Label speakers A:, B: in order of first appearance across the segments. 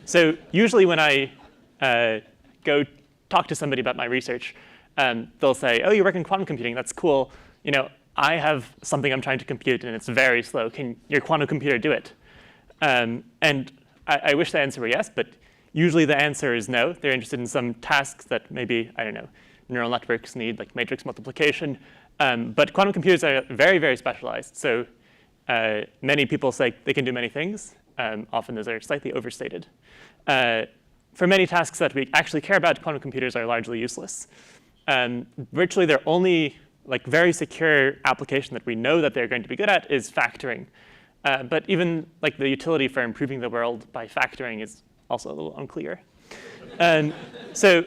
A: So usually when I go talk to somebody about my research, they'll say, oh, you work in quantum computing. That's cool. I have something I'm trying to compute, and it's very slow. Can your quantum computer do it? And I wish the answer were yes, but usually the answer is no. They're interested in some tasks that maybe, I don't know, neural networks need, like matrix multiplication. But quantum computers are very, very specialized. So many people say they can do many things. Often those are slightly overstated. For many tasks that we actually care about, quantum computers are largely useless. Virtually, their only very secure application that we know that they're going to be good at is factoring. But even the utility for improving the world by factoring is also a little unclear. So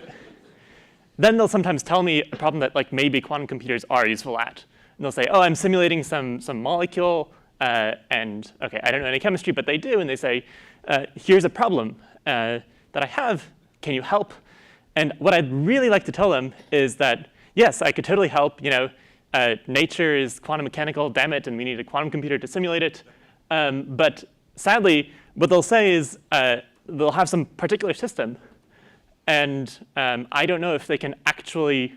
A: then they'll sometimes tell me a problem that maybe quantum computers are useful at. And they'll say, oh, I'm simulating some molecule. And OK, I don't know any chemistry, but they do. And they say, here's a problem that I have. Can you help? And what I'd really like to tell them is that, yes, I could totally help. Nature is quantum mechanical, damn it, and we need a quantum computer to simulate it. But sadly, what they'll say is they'll have some particular system. And I don't know if they can actually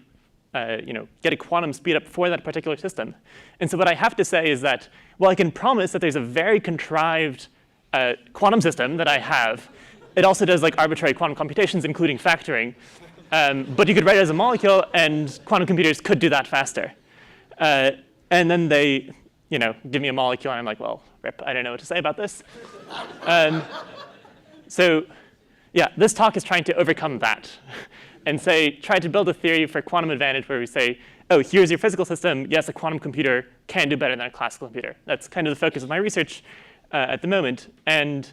A: get a quantum speedup for that particular system. And so what I have to say is that, well, I can promise that there's a very contrived quantum system that I have. It also does arbitrary quantum computations, including factoring. But you could write it as a molecule, and quantum computers could do that faster. And then they give me a molecule, and I'm like, well, rip, I don't know what to say about this. So yeah, this talk is trying to overcome that and try to build a theory for quantum advantage where we say, oh, here's your physical system. Yes, a quantum computer can do better than a classical computer. That's kind of the focus of my research at the moment. And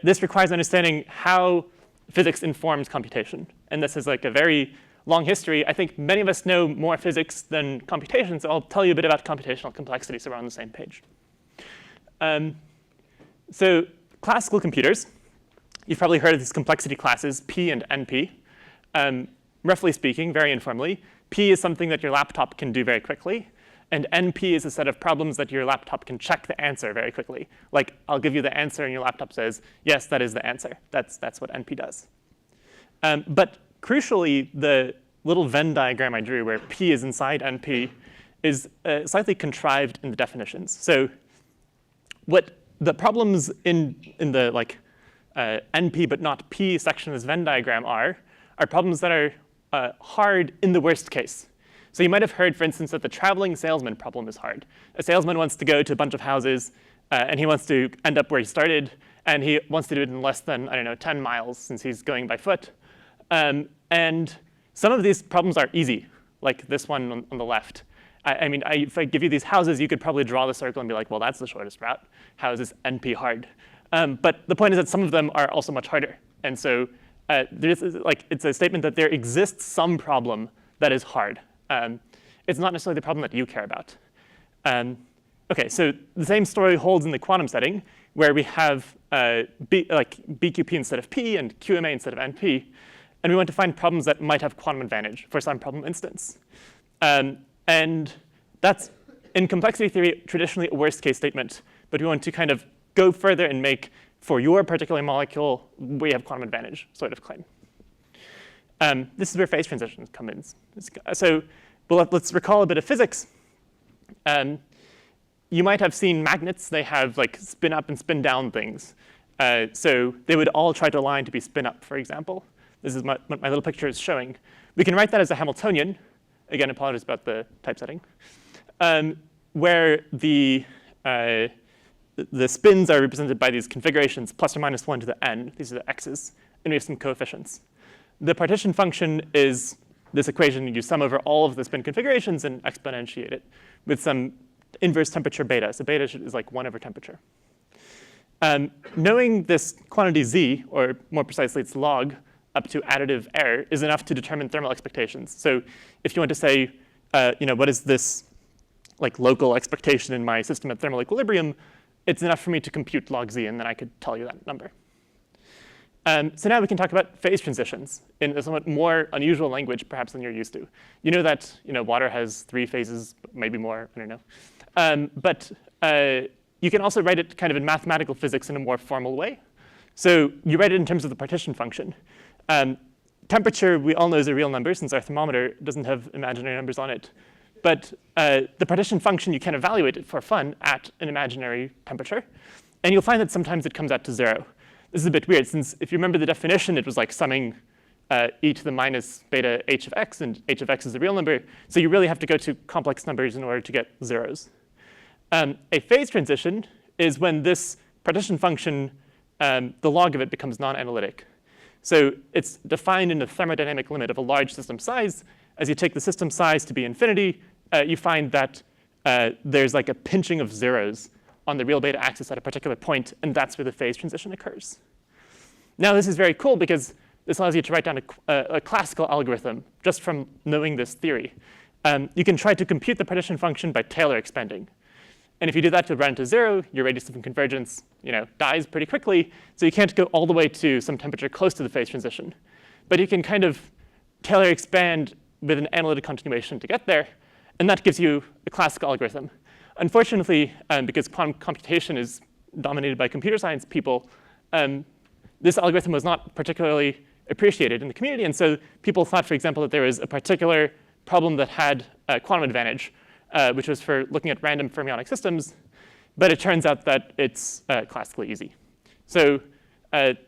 A: this requires understanding how physics informs computation. And this is a very long history. I think many of us know more physics than computation, so I'll tell you a bit about computational complexity so we're on the same page. So classical computers, you've probably heard of these complexity classes, P and NP. Roughly speaking, very informally, P is something that your laptop can do very quickly. And NP is a set of problems that your laptop can check the answer very quickly. I'll give you the answer, and your laptop says, yes, that is the answer. That's what NP does. But crucially, the little Venn diagram I drew where P is inside NP is slightly contrived in the definitions. So what the problems in the NP but not P section of this Venn diagram are problems that are hard in the worst case. So you might have heard, for instance, that the traveling salesman problem is hard. A salesman wants to go to a bunch of houses, and he wants to end up where he started, and he wants to do it in less than, 10 miles since he's going by foot. And some of these problems are easy, like this one on the left. If I give you these houses, you could probably draw the circle and be like, well, that's the shortest route. How is this NP hard? But the point is that some of them are also much harder. And so it's a statement that there exists some problem that is hard. It's not necessarily the problem that you care about. OK, so the same story holds in the quantum setting, where we have BQP instead of P and QMA instead of NP. And we want to find problems that might have quantum advantage for some problem instance. And that's, in complexity theory, traditionally a worst case statement. But we want to kind of go further and make, for your particular molecule, we have quantum advantage sort of claim. This is where phase transitions come in. So let's recall a bit of physics. You might have seen magnets. They have spin up and spin down things. So they would all try to align to be spin up, for example. This is what my little picture is showing. We can write that as a Hamiltonian. Again, apologies about the typesetting, where the spins are represented by these configurations, plus or minus 1 to the n. These are the x's. And we have some coefficients. The partition function is this equation. You sum over all of the spin configurations and exponentiate it with some inverse temperature beta. So beta is 1 over temperature. Knowing this quantity z, or more precisely its log, up to additive error, is enough to determine thermal expectations. So if you want to say, what is this local expectation in my system at thermal equilibrium, it's enough for me to compute log z, and then I could tell you that number. So now we can talk about phase transitions in a somewhat more unusual language, perhaps, than you're used to. You know that water has 3 phases, maybe more, I don't know. But you can also write it kind of in mathematical physics in a more formal way. So you write it in terms of the partition function. Temperature, we all know, is a real number, since our thermometer doesn't have imaginary numbers on it. But the partition function, you can evaluate it for fun at an imaginary temperature. And you'll find that sometimes it comes out to 0. This is a bit weird, since if you remember the definition, it was like summing e to the minus beta h of x, and h of x is a real number. So you really have to go to complex numbers in order to get zeros. A phase transition is when this partition function, the log of it becomes non-analytic. So it's defined in the thermodynamic limit of a large system size. As you take the system size to be infinity, you find that there's like a pinching of zeros on the real beta axis at a particular point, and that's where the phase transition occurs. Now, this is very cool because this allows you to write down a classical algorithm just from knowing this theory. You can try to compute the partition function by Taylor expanding. And if you do that to run into 0, your radius of convergence dies pretty quickly, so you can't go all the way to some temperature close to the phase transition. But you can kind of Taylor expand with an analytic continuation to get there, and that gives you a classical algorithm. Unfortunately, because quantum computation is dominated by computer science people, this algorithm was not particularly appreciated in the community. And so people thought, for example, that there was a particular problem that had a quantum advantage, which was for looking at random fermionic systems. But it turns out that it's classically easy. So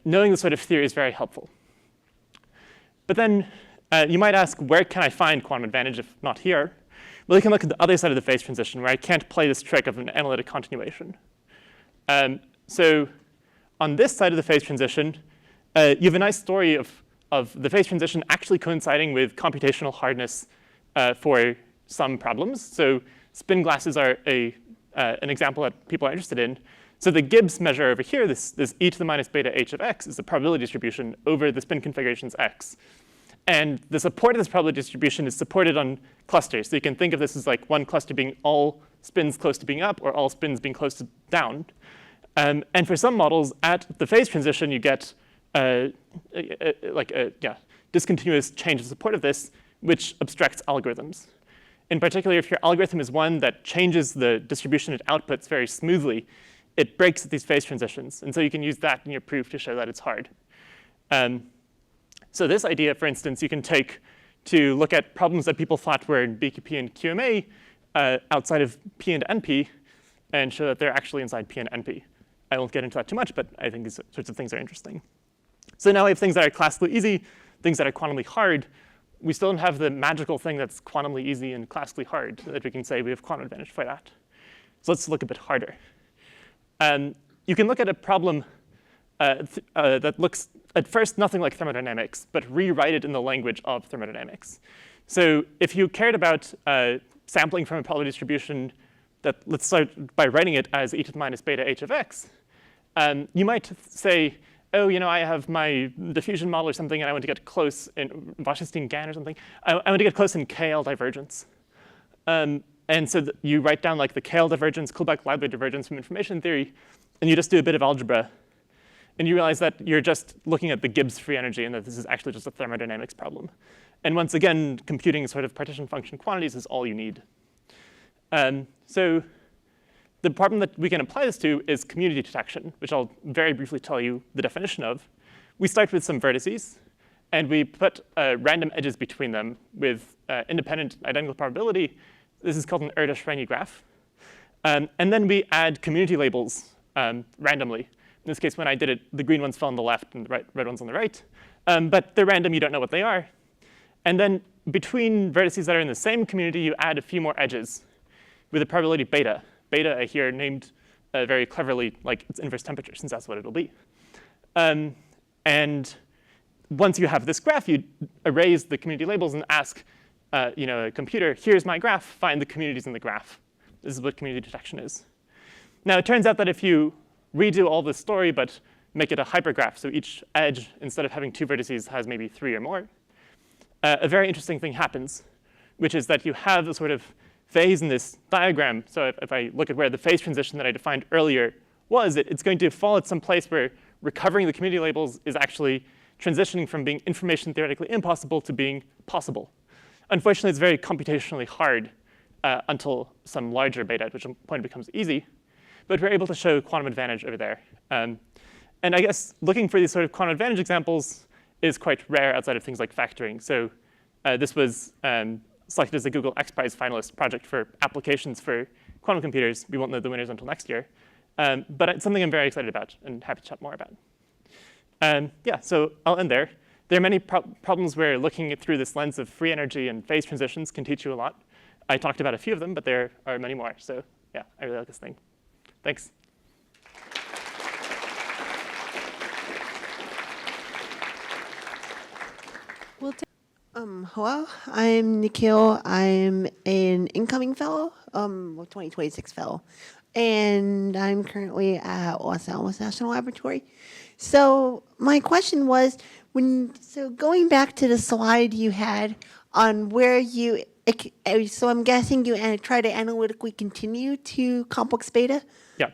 A: knowing this sort of theory is very helpful. But then you might ask, where can I find quantum advantage if not here? Well, you can look at the other side of the phase transition, where I can't play this trick of an analytic continuation. So on this side of the phase transition, you have a nice story of the phase transition actually coinciding with computational hardness for some problems. So spin glasses are an example that people are interested in. So the Gibbs measure over here, this e to the minus beta h of x, is the probability distribution over the spin configurations x. And the support of this probability distribution is supported on clusters. So you can think of this as like one cluster being all spins close to being up, or all spins being close to down. And for some models, at the phase transition, you get discontinuous change in support of this, which obstructs algorithms. In particular, if your algorithm is one that changes the distribution it outputs very smoothly, it breaks at these phase transitions. And so you can use that in your proof to show that it's hard. So this idea, for instance, you can take to look at problems that people thought were in BQP and QMA outside of P and NP, and show that they're actually inside P and NP. I won't get into that too much, but I think these sorts of things are interesting. So now we have things that are classically easy, things that are quantumly hard. We still don't have the magical thing that's quantumly easy and classically hard that we can say we have quantum advantage for that. So let's look a bit harder. You can look at a problem that looks at first nothing like thermodynamics, but rewrite it in the language of thermodynamics. So if you cared about sampling from a probability distribution, let's start by writing it as e to the minus beta h of x, you might say, oh, I have my diffusion model or something, and I want to get close in Wasserstein-Gann or something. I want to get close in KL divergence. And so you write down like the KL divergence, Kullback-Leibler divergence from information theory, and you just do a bit of algebra. And you realize that you're just looking at the Gibbs free energy, and that this is actually just a thermodynamics problem. And once again, computing sort of partition function quantities is all you need. So the problem that we can apply this to is community detection, which I'll very briefly tell you the definition of. We start with some vertices, and we put random edges between them with independent identical probability. This is called an Erdős-Rényi graph. And then we add community labels randomly. In this case, when I did it, the green ones fell on the left and the red ones on the right. But they're random. You don't know what they are. And then between vertices that are in the same community, you add a few more edges with a probability beta. Beta here named very cleverly like its inverse temperature, since that's what it'll be. And once you have this graph, you erase the community labels and ask a computer, here's my graph, find the communities in the graph. This is what community detection is. Now, it turns out that if you redo all this story, but make it a hypergraph, so each edge, instead of having 2 vertices, has maybe 3 or more, a very interesting thing happens, which is that you have a sort of phase in this diagram. So if I look at where the phase transition that I defined earlier was, it's going to fall at some place where recovering the community labels is actually transitioning from being information theoretically impossible to being possible. Unfortunately, it's very computationally hard until some larger beta, at which point it becomes easy. But we're able to show quantum advantage over there. And I guess looking for these sort of quantum advantage examples is quite rare outside of things like factoring. So this was selected as a Google X Prize finalist project for applications for quantum computers. We won't know the winners until next year. But it's something I'm very excited about and happy to chat more about. Yeah, so I'll end there. There are many problems where looking through this lens of free energy and phase transitions can teach you a lot. I talked about a few of them, but there are many more. So yeah, I really like this thing. Thanks.
B: Hello, I'm Nikhil. I'm an incoming fellow, 2026 fellow, and I'm currently at Los Alamos National Laboratory. So my question was, going back to the slide you had on where so I'm guessing you try to analytically continue to complex beta?
A: Yeah.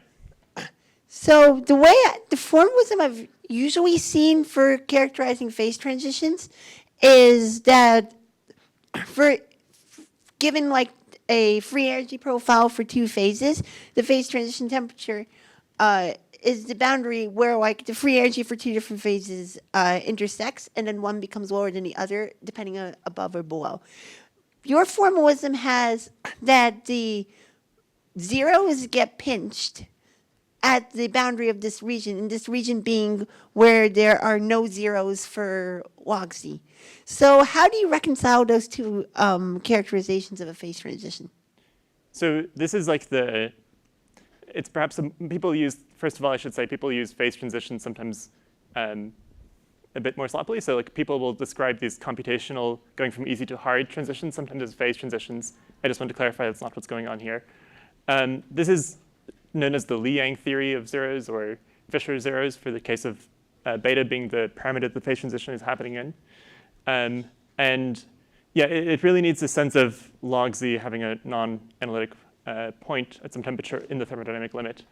B: So the formalism I've usually seen for characterizing phase transitions is that given like a free energy profile for two phases, the phase transition temperature is the boundary where like the free energy for two different phases intersects, and then one becomes lower than the other depending on above or below. Your formalism has that the zeros get pinched at the boundary of this region, and this region being where there are no zeros for log C. So how do you reconcile those two characterizations of a phase transition?
A: So this is like it's perhaps people use, first of all, I should say, people use phase transitions sometimes a bit more sloppily. So like people will describe these computational going from easy to hard transitions sometimes as phase transitions. I just want to clarify that's not what's going on here. This is known as the Li-Yang theory of zeros, or Fisher zeros, for the case of beta being the parameter the phase transition is happening in. And yeah, it really needs a sense of log z having a non-analytic point at some temperature in the thermodynamic limit.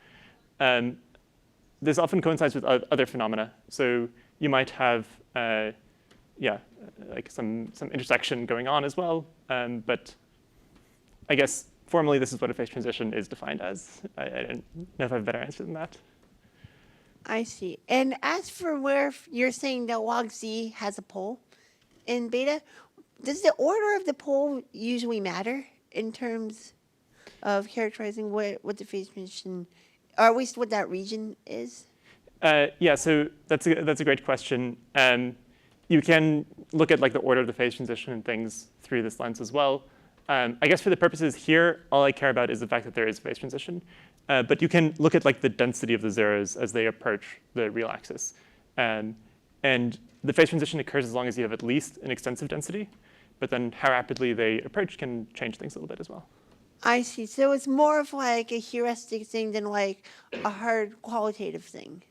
A: This often coincides with other phenomena. So you might have, like some intersection going on as well. But I guess formally, this is what a phase transition is defined as. I don't know if I have a better answer than that.
B: I see. And as for where you're saying that log z has a pole in beta, does the order of the pole usually matter in terms of characterizing what the phase transition, or at least what that region is?
A: Yeah, so that's a great question. You can look at like the order of the phase transition and things through this lens as well. I guess for the purposes here, all I care about is the fact that there is a phase transition. But you can look at like the density of the zeros as they approach the real axis. And the phase transition occurs as long as you have at least an extensive density. But then how rapidly they approach can change things a little bit as well.
B: I see. So it's more of like a heuristic thing than like a hard qualitative thing.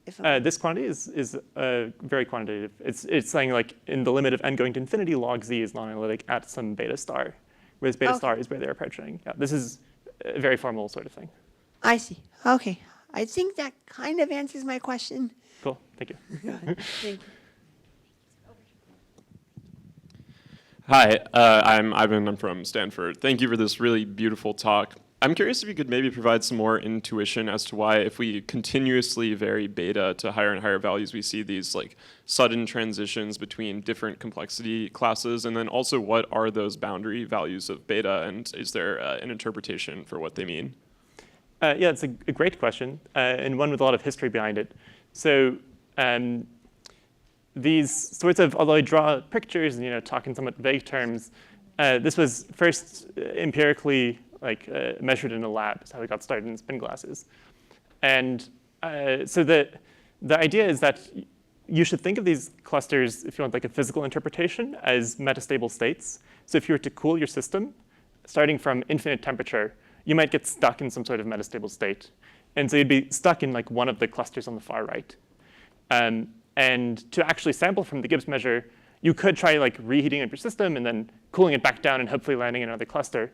A: This quantity is very quantitative. It's saying like in the limit of n going to infinity, log z is non-analytic at some beta star, whereas beta star is where they're approaching. Yeah, this is a very formal sort of thing.
B: I see. OK. I think that kind of answers my question.
A: Cool. Thank you.
B: Thank you.
C: Hi, I'm Ivan. I'm from Stanford. Thank you for this really beautiful talk. I'm curious if you could maybe provide some more intuition as to why, if we continuously vary beta to higher and higher values, we see these like sudden transitions between different complexity classes, and then also what are those boundary values of beta, and is there an interpretation for what they mean?
A: Yeah, it's a great question, and one with a lot of history behind it. So these sorts of, although I draw pictures and talk in somewhat vague terms, this was first empirically measured in a lab. Is how we got started in spin glasses. And so the idea is that you should think of these clusters, if you want like a physical interpretation, as metastable states. So if you were to cool your system, starting from infinite temperature, you might get stuck in some sort of metastable state. And so you'd be stuck in like one of the clusters on the far right. And to actually sample from the Gibbs measure, you could try like reheating up your system and then cooling it back down and hopefully landing in another cluster.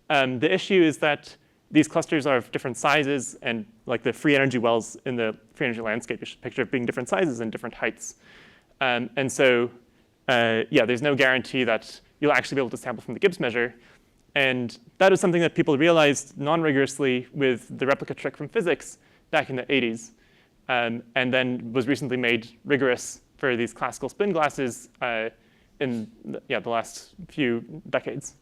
A: The issue is that these clusters are of different sizes, and like the free energy wells in the free energy landscape, you should picture being different sizes and different heights. And so, yeah, there's no guarantee that you'll actually be able to sample from the Gibbs measure. And that is something that people realized non-rigorously with the replica trick from physics back in the 80s. and then was recently made rigorous for these classical spin glasses in the last few decades.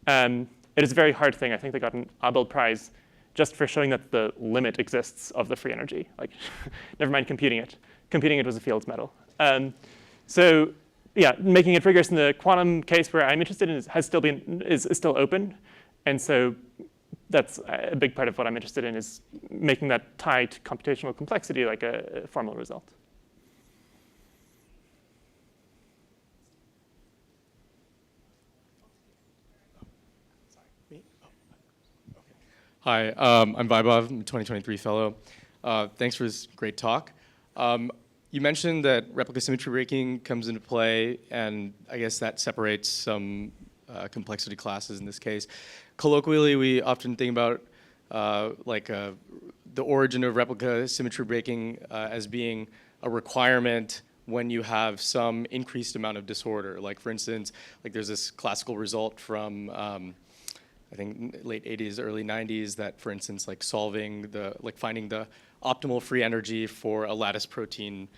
A: It is a very hard thing. I think they got an Abel Prize just for showing that the limit exists of the free energy. Like, never mind computing it. Computing it was a Fields medal. So yeah, making it rigorous in the quantum case where I'm interested in is still open. And so that's a big part of what I'm interested in, is making that tie to computational complexity like a formal result.
D: Hi, I'm Vaibhav, I'm a 2023 fellow. Thanks for this great talk. You mentioned that replica symmetry breaking comes into play, and I guess that separates some complexity classes in this case. Colloquially, we often think about the origin of replica symmetry breaking as being a requirement when you have some increased amount of disorder. Like, for instance, like there's this classical result from I think late 80s, early 90s, that, for instance, like finding the optimal free energy for a lattice protein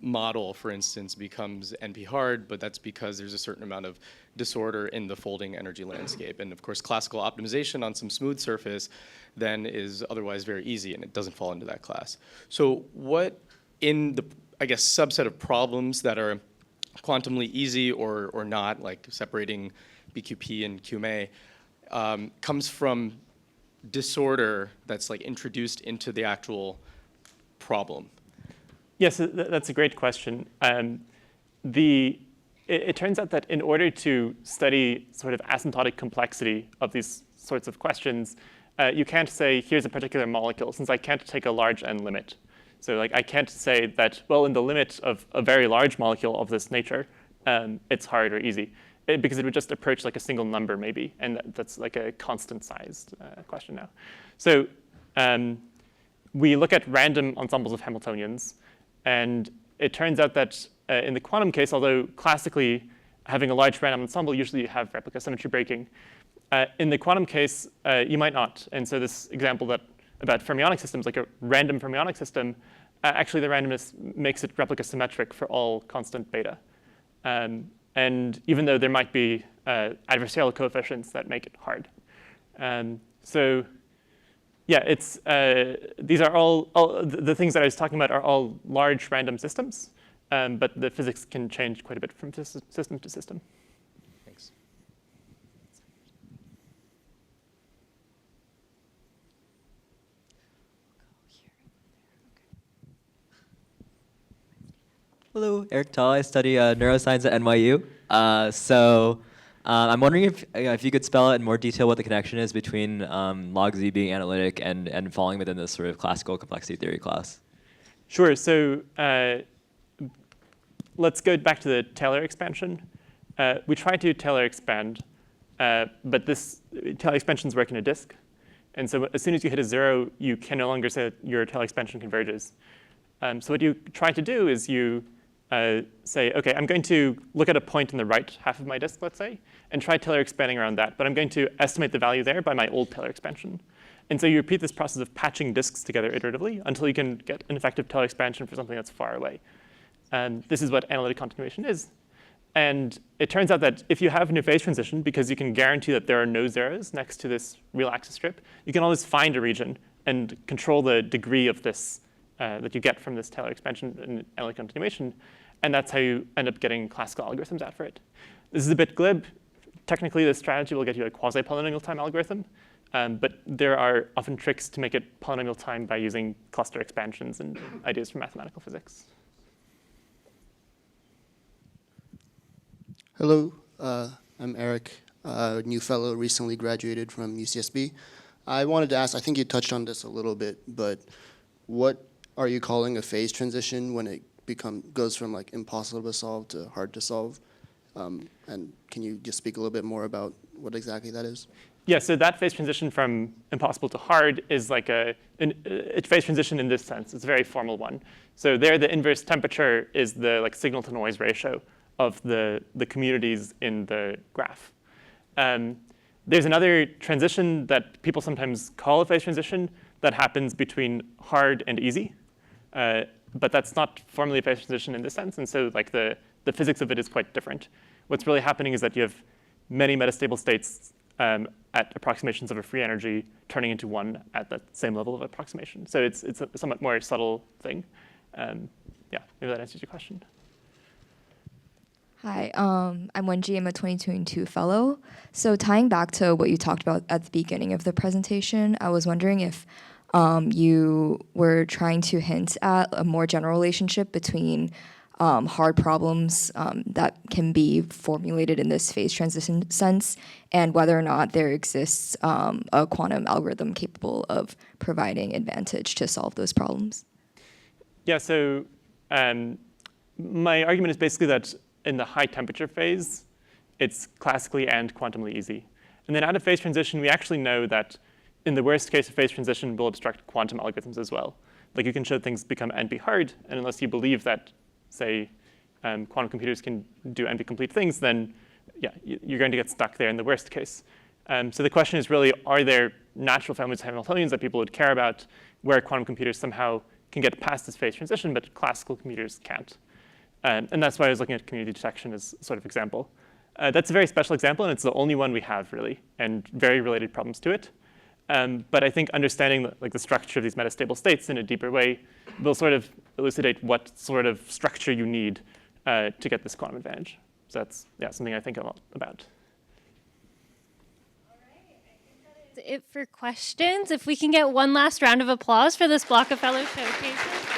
D: model, for instance, becomes NP-hard, but that's because there's a certain amount of disorder in the folding energy landscape. And of course, classical optimization on some smooth surface then is otherwise very easy, and it doesn't fall into that class. So what in the, I guess, subset of problems that are quantumly easy or not, like separating BQP and QMA, comes from disorder that's like introduced into the actual problem?
A: Yes, that's a great question. It turns out that in order to study sort of asymptotic complexity of these sorts of questions, you can't say, here's a particular molecule, since I can't take a large n limit. So like, I can't say that, well, in the limit of a very large molecule of this nature, it's hard or easy. Because it would just approach like a single number maybe, and that's like a constant sized question now. So we look at random ensembles of Hamiltonians, and it turns out that in the quantum case, although classically having a large random ensemble, usually you have replica symmetry breaking. In the quantum case, you might not. And so this example about fermionic systems, like a random fermionic system, actually the randomness makes it replica symmetric for all constant beta. And even though there might be adversarial coefficients that make it hard. So yeah, these are all the things that I was talking about are all large random systems, but the physics can change quite a bit from system to system.
D: Thanks.
E: Hello, Eric Tall. I study neuroscience at NYU. I'm wondering if you could spell out in more detail what the connection is between log Z being analytic and falling within this sort of classical complexity theory class.
A: Sure. So let's go back to the Taylor expansion. We try to Taylor expand, but this Taylor expansions work in a disk. And so as soon as you hit a 0, you can no longer say that your Taylor expansion converges. So what you try to do is you say, OK, I'm going to look at a point in the right half of my disk, let's say, and try Taylor expanding around that. But I'm going to estimate the value there by my old Taylor expansion. And so you repeat this process of patching disks together iteratively until you can get an effective Taylor expansion for something that's far away. And this is what analytic continuation is. And it turns out that if you have no phase transition, because you can guarantee that there are no zeros next to this real axis strip, you can always find a region and control the degree of this that you get from this Taylor expansion in analytic continuation. And that's how you end up getting classical algorithms out for it. This is a bit glib. Technically, this strategy will get you a quasi-polynomial time algorithm. But there are often tricks to make it polynomial time by using cluster expansions and ideas from mathematical physics.
F: Hello, I'm Eric, a new fellow, recently graduated from UCSB. I wanted to ask, I think you touched on this a little bit, but what are you calling a phase transition when it goes from like impossible to solve to hard to solve? And can you just speak a little bit more about what exactly that is?
A: Yeah, so that phase transition from impossible to hard is like a phase transition in this sense. It's a very formal one. So there, the inverse temperature is the like signal to noise ratio of the communities in the graph. There's another transition that people sometimes call a phase transition that happens between hard and easy. But that's not formally a phase transition in this sense, and so like the physics of it is quite different. What's really happening is that you have many metastable states at approximations of a free energy turning into one at that same level of approximation. So it's a somewhat more subtle thing. Yeah, maybe that answers your question.
G: Hi, I'm Wenji. I'm a 2022 fellow. So tying back to what you talked about at the beginning of the presentation, I was wondering if you were trying to hint at a more general relationship between hard problems that can be formulated in this phase transition sense, and whether or not there exists a quantum algorithm capable of providing advantage to solve those problems.
A: Yeah, so my argument is basically that in the high temperature phase, it's classically and quantumly easy. And then out of phase transition, we actually know that in the worst case of phase transition, we'll obstruct quantum algorithms as well. Like you can show things become NP hard, and unless you believe that, say, quantum computers can do NP complete things, then yeah, you're going to get stuck there in the worst case. So the question is really, are there natural families of Hamiltonians that people would care about where quantum computers somehow can get past this phase transition, but classical computers can't? And that's why I was looking at community detection as sort of example. That's a very special example, and it's the only one we have, really, and very related problems to it. But I think understanding the structure of these metastable states in a deeper way will sort of elucidate what sort of structure you need to get this quantum advantage. So that's something I think a lot about.
H: All right, I think that is it for questions. If we can get one last round of applause for this block of fellow showcases.